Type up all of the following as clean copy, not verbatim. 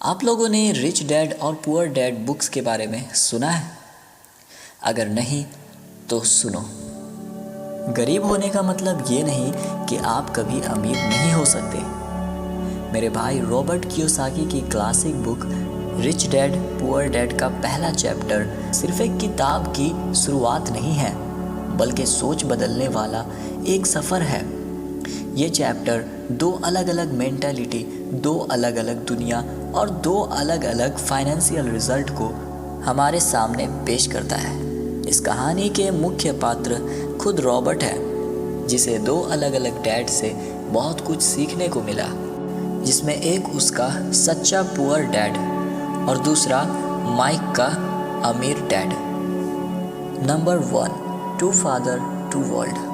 आप लोगों ने रिच डैड और पुअर डैड बुक्स के बारे में सुना है? अगर नहीं तो सुनो। गरीब होने का मतलब ये नहीं कि आप कभी अमीर नहीं हो सकते। मेरे भाई रॉबर्ट कियोसाकी की classic book rich dad poor dad का पहला चैप्टर सिर्फ एक किताब की शुरुआत नहीं है, बल्कि सोच बदलने वाला एक सफ़र है। ये चैप्टर दो अलग अलग मेंटालिटी, दो अलग अलग दुनिया और दो अलग अलग फाइनेंशियल रिजल्ट को हमारे सामने पेश करता है। इस कहानी के मुख्य पात्र खुद रॉबर्ट है, जिसे दो अलग अलग डैड से बहुत कुछ सीखने को मिला, जिसमें एक उसका सच्चा पुअर डैड और दूसरा माइक का अमीर dad. Number 1, two father two world.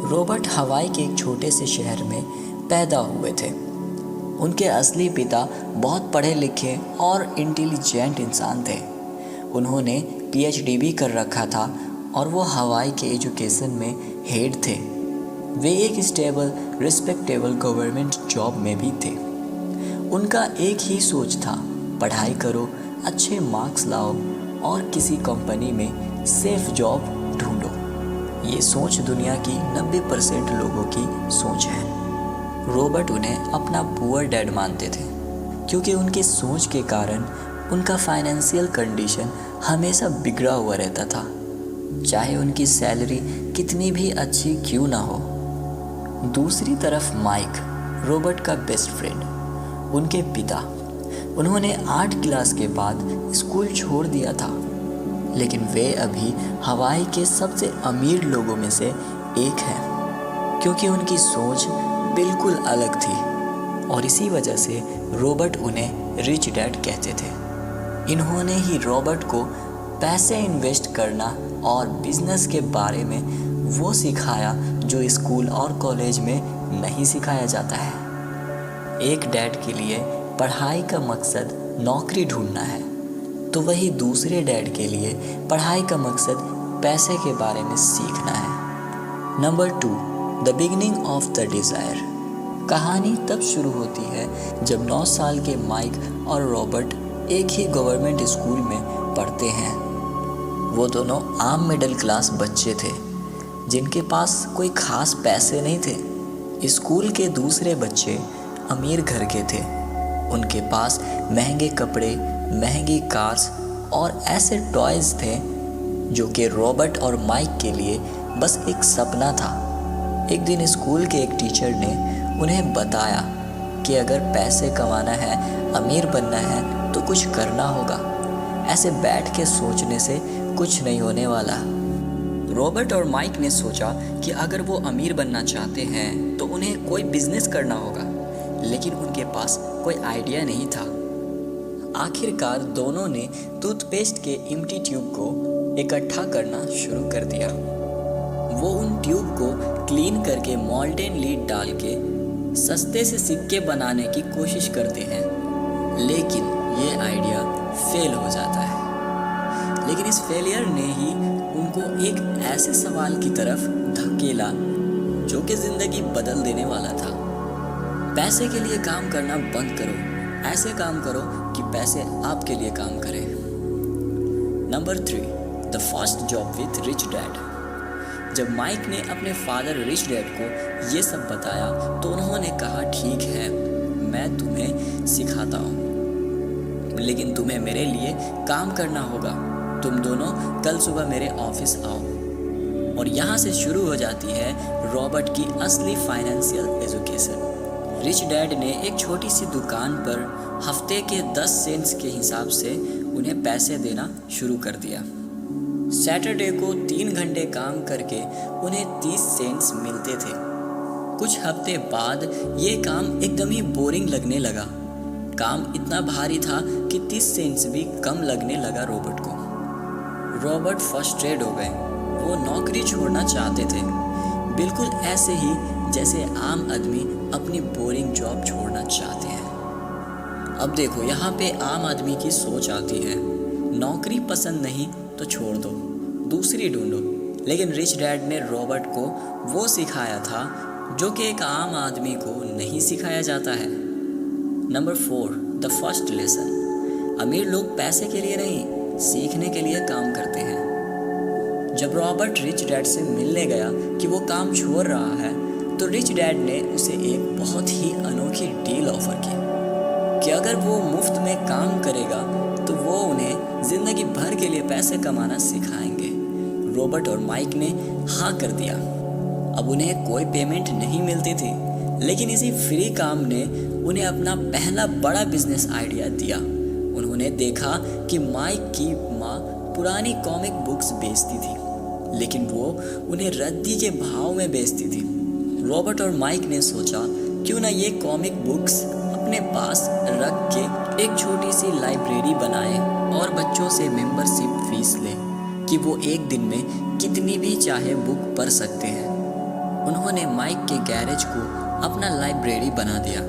Robert Hawaii के एक छोटे से शहर में पैदा हुए थे। उनके असली पिता बहुत पढ़े लिखे और इंटेलिजेंट इंसान थे। उन्होंने पीएचडी भी कर रखा था और वो हवाई के एजुकेशन में हेड थे। वे एक स्टेबल रिस्पेक्टेबल गवर्नमेंट जॉब में भी थे। उनका एक ही सोच था, पढ़ाई करो, अच्छे मार्क्स लाओ और किसी कंपनी में सेफ जॉब ढूंढो। ये सोच दुनिया की 90% लोगों की सोच है। रॉबर्ट उन्हें अपना पुअर डैड मानते थे, क्योंकि उनकी सोच के कारण उनका फाइनेंशियल कंडीशन हमेशा बिगड़ा हुआ रहता था, चाहे उनकी सैलरी कितनी भी अच्छी क्यों ना हो। दूसरी तरफ माइक, रॉबर्ट का बेस्ट फ्रेंड, उनके पिता। उन्होंने 8 क्लास के बाद स्कूल छोड़ दिया था, लेकिन वे अभी हवाई के सबसे अमीर लोगों में से एक हैं, क्योंकि उनकी सोच बिल्कुल अलग थी और इसी वजह से रॉबर्ट उन्हें रिच डैड कहते थे। इन्होंने ही रॉबर्ट को पैसे इन्वेस्ट करना और बिजनेस के बारे में वो सिखाया जो स्कूल और कॉलेज में नहीं सिखाया जाता है। एक डैड के लिए पढ़ाई का मकसद नौकरी ढूंढना है, तो वही दूसरे डैड के लिए पढ़ाई का मकसद पैसे के बारे में सीखना है। Number 2, the beginning of the desire. कहानी तब शुरू होती है जब 9 साल के माइक और रॉबर्ट एक ही गवर्नमेंट स्कूल में पढ़ते हैं। वो दोनों आम मिडिल क्लास बच्चे थे, जिनके पास कोई खास पैसे नहीं थे। स्कूल के दूसरे बच्चे अमीर घर के थे। उनके पास महंगे कपड़े, महंगी कार्स और ऐसे टॉयज़ थे जो कि रॉबर्ट और माइक के लिए बस एक सपना था। एक दिन स्कूल के एक टीचर ने उन्हें बताया कि अगर पैसे कमाना है, अमीर बनना है तो कुछ करना होगा। ऐसे बैठ के सोचने से कुछ नहीं होने वाला। रॉबर्ट और माइक ने सोचा कि अगर वो अमीर बनना चाहते हैं तो उन्हें कोई बिजनेस करना होगा, लेकिन उनके पास कोई आइडिया नहीं था। आखिरकार दोनों ने टूथपेस्ट के एम्प्टी ट्यूब को इकट्ठा करना शुरू कर दिया। वो उन ट्यूब को क्लीन करके मोल्टेन लीड डाल के सस्ते से सिक्के बनाने की कोशिश करते हैं, लेकिन ये आइडिया फेल हो जाता है। लेकिन इस फेलियर ने ही उनको एक ऐसे सवाल की तरफ धकेला जो कि ज़िंदगी बदल देने वाला था। पैसे के लिए काम करना बंद करो, ऐसे काम करो कि पैसे आपके लिए काम करें। Number 3, the first job with rich dad. जब माइक ने अपने फादर रिच डैड को ये सब बताया तो उन्होंने कहा, ठीक है, मैं तुम्हें सिखाता हूँ, लेकिन तुम्हें मेरे लिए काम करना होगा। तुम दोनों कल सुबह मेरे ऑफिस आओ। और यहाँ से शुरू हो जाती है रॉबर्ट की असली फाइनेंशियल एजुकेशन। रिच डैड ने एक छोटी सी दुकान पर हफ्ते के 10 सेंट्स के हिसाब से उन्हें पैसे देना शुरू कर दिया। सैटरडे को 3 घंटे काम करके उन्हें 30 सेंट्स मिलते थे। कुछ हफ्ते बाद ये काम एकदम ही बोरिंग लगने लगा। काम इतना भारी था कि 30 सेंट्स भी कम लगने लगा रॉबर्ट को। रॉबर्ट फ्रस्ट्रेट हो गए। वो नौकरी छोड़ना चाहते थे, बिल्कुल ऐसे ही जैसे आम आदमी अपनी बोरिंग जॉब छोड़ना चाहते हैं। अब देखो, यहाँ पे आम आदमी की सोच आती है, नौकरी पसंद नहीं तो छोड़ दो, दूसरी ढूंढो। लेकिन रिच डैड ने रॉबर्ट को वो सिखाया था जो कि एक आम आदमी को नहीं सिखाया जाता है। Number 4, the first lesson. अमीर लोग पैसे के लिए नहीं, सीखने के लिए काम करते हैं। जब रॉबर्ट रिच डैड से मिलने गया कि वो काम छोड़ रहा है, तो रिच डैड ने उसे एक बहुत ही अनोखी डील ऑफर की कि अगर वो मुफ्त में काम करेगा तो वो उन्हें ज़िंदगी भर के लिए पैसे कमाना सिखाएंगे। रॉबर्ट और माइक ने हाँ कर दिया। अब उन्हें कोई पेमेंट नहीं मिलती थी, लेकिन इसी फ्री काम ने उन्हें अपना पहला बड़ा बिजनेस आइडिया दिया। उन्होंने देखा कि माइक की माँ पुरानी कॉमिक बुक्स बेचती थी, लेकिन वो उन्हें रद्दी के भाव में बेचती थी। रॉबर्ट और माइक ने सोचा क्यों ना ये कॉमिक बुक्स अपने पास रख के एक छोटी सी लाइब्रेरी बनाए और बच्चों से मेंबरशिप फीस ले कि वो एक दिन में कितनी भी चाहे बुक पढ़ सकते हैं। उन्होंने माइक के गैरेज को अपना लाइब्रेरी बना दिया।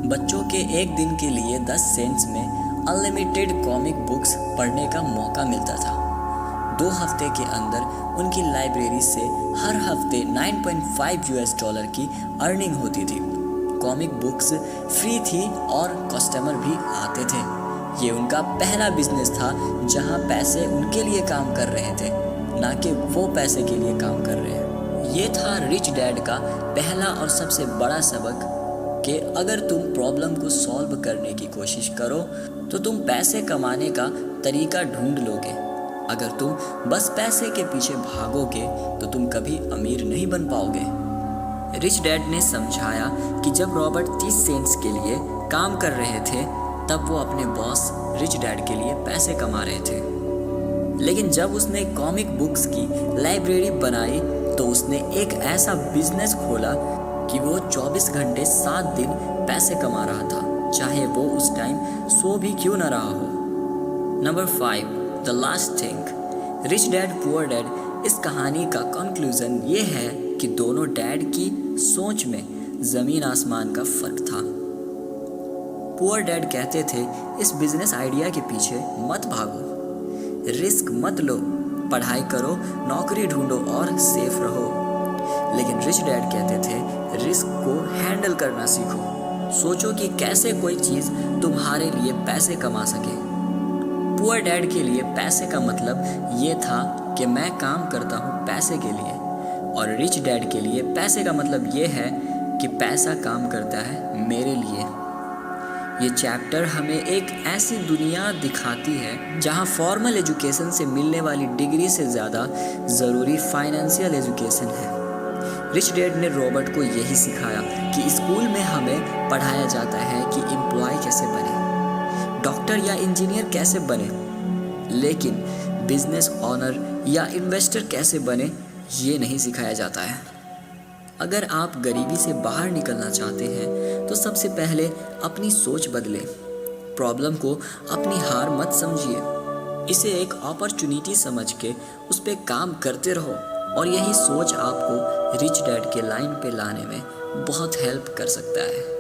बच्चों के एक दिन के लिए 10 सेंट्स में अनलिमिटेड कॉमिक बुक्स पढ़ने का मौका मिलता था। 2 हफ्ते के अंदर उनकी लाइब्रेरी से हर हफ्ते $9.5 की अर्निंग होती थी। कॉमिक बुक्स फ्री थी और कस्टमर भी आते थे। ये उनका पहला बिजनेस था जहां पैसे उनके लिए काम कर रहे थे, ना कि वो पैसे के लिए काम कर रहे हैं। ये था रिच डैड का पहला और सबसे बड़ा सबक कि अगर तुम प्रॉब्लम को सॉल्व करने की कोशिश करो तो तुम पैसे कमाने का तरीका ढूंढ लोगे। अगर तुम बस पैसे के पीछे भागोगे तो तुम कभी अमीर नहीं बन पाओगे। रिच डैड ने समझाया कि जब रॉबर्ट 30 सेंट्स के लिए काम कर रहे थे, तब वो अपने बॉस रिच डैड के लिए पैसे कमा रहे थे। लेकिन जब उसने कॉमिक बुक्स की लाइब्रेरी बनाई तो उसने एक ऐसा बिजनेस खोला कि वो 24 घंटे 7 दिन पैसे कमा रहा था, चाहे वो उस टाइम सो भी क्यों ना रहा हो। Number 5, the last thing. Rich dad poor dad. इस कहानी का कंक्लूजन ये है कि दोनों डैड की सोच में ज़मीन आसमान का फ़र्क था। पुअर डैड कहते थे इस बिजनेस आइडिया के पीछे मत भागो, रिस्क मत लो, पढ़ाई करो, नौकरी ढूंढो और सेफ रहो। लेकिन रिच डैड कहते थे रिस्क को हैंडल करना सीखो, सोचो कि कैसे कोई चीज़ तुम्हारे लिए पैसे कमा सके। पुअर डैड के लिए पैसे का मतलब ये था कि मैं काम करता हूँ पैसे के लिए, और रिच डैड के लिए पैसे का मतलब ये है कि पैसा काम करता है मेरे लिए। ये चैप्टर हमें एक ऐसी दुनिया दिखाती है जहाँ फॉर्मल एजुकेशन से मिलने वाली डिग्री से ज़्यादा ज़रूरी फाइनेंशियल एजुकेशन है। रिच डैड ने रॉबर्ट को यही सिखाया कि स्कूल में हमें पढ़ाया जाता है कि एम्प्लॉय कैसे बने, डॉक्टर या इंजीनियर कैसे बने, लेकिन बिजनेस ऑनर या इन्वेस्टर कैसे बने ये नहीं सिखाया जाता है। अगर आप गरीबी से बाहर निकलना चाहते हैं तो सबसे पहले अपनी सोच बदलें। प्रॉब्लम को अपनी हार मत समझिए, इसे एक अपॉर्चुनिटी समझ के उस पर काम करते रहो, और यही सोच आपको रिच डैड के लाइन पे लाने में बहुत हेल्प कर सकता है।